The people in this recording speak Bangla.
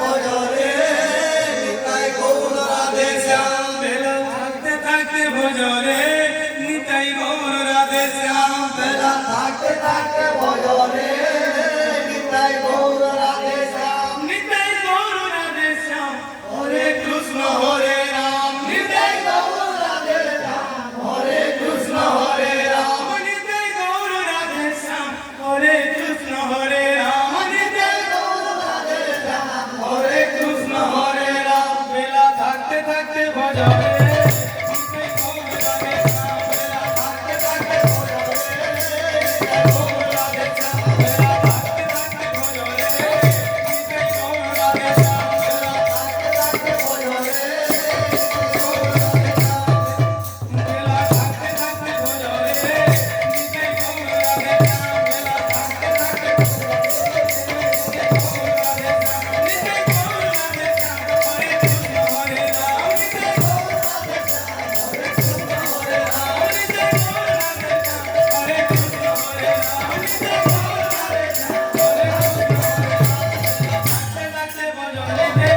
ভজরে নিতাই গৌর রাধে শ্যাম বেলা থাকতে থাকতে ভজরে নিতাই গৌর রাধে শ্যাম বেলা থাকতে থাকতে ভজরে নিতাই গৌর রাধে শ্যাম নিতাই গৌর রাধে শ্যাম হরে কৃষ্ণ হরে রাম নিতাই গৌর রাধে শ্যাম হরে কৃষ্ণ হরে রাম নিতাই গৌর রাধে শ্যাম হরে কৃষ্ণ হরে রাম নিতাই গৌর রাধে শ্যাম হরে কৃষ্ণ হরে রাম বেলা থাকতে থাকতে ভজরে নিতাই গৌর রাধে শ্যাম বেলা থাকতে থাকতে ভজরে নিতাই গৌর রাধে শ্যাম বেলা থাকতে থাকতে ভজরে নিতাই গৌর রাধে শ্যাম বেলা থাকতে থাকতে ভজরে বেলা থাকতে থাকতে ভজরে নিতাই গৌর রাধে শ্যাম বেলা থাকতে থাকতে ভজরে নিতাই গৌর রাধে শ্যাম নিতাই গৌর রাধে শ্যাম হরে কৃষ্ণ হরে রাম নিতাই গৌর রাধে শ্যাম হরে কৃষ্ণ হরে রাম নিতাই গৌর রাধে শ্যাম হরে কৃষ্ণ হরে রাম নিতাই গৌর রাধে শ্যাম হরে কৃষ্ণ হরে রাম থাকতে থাকতে ভজরে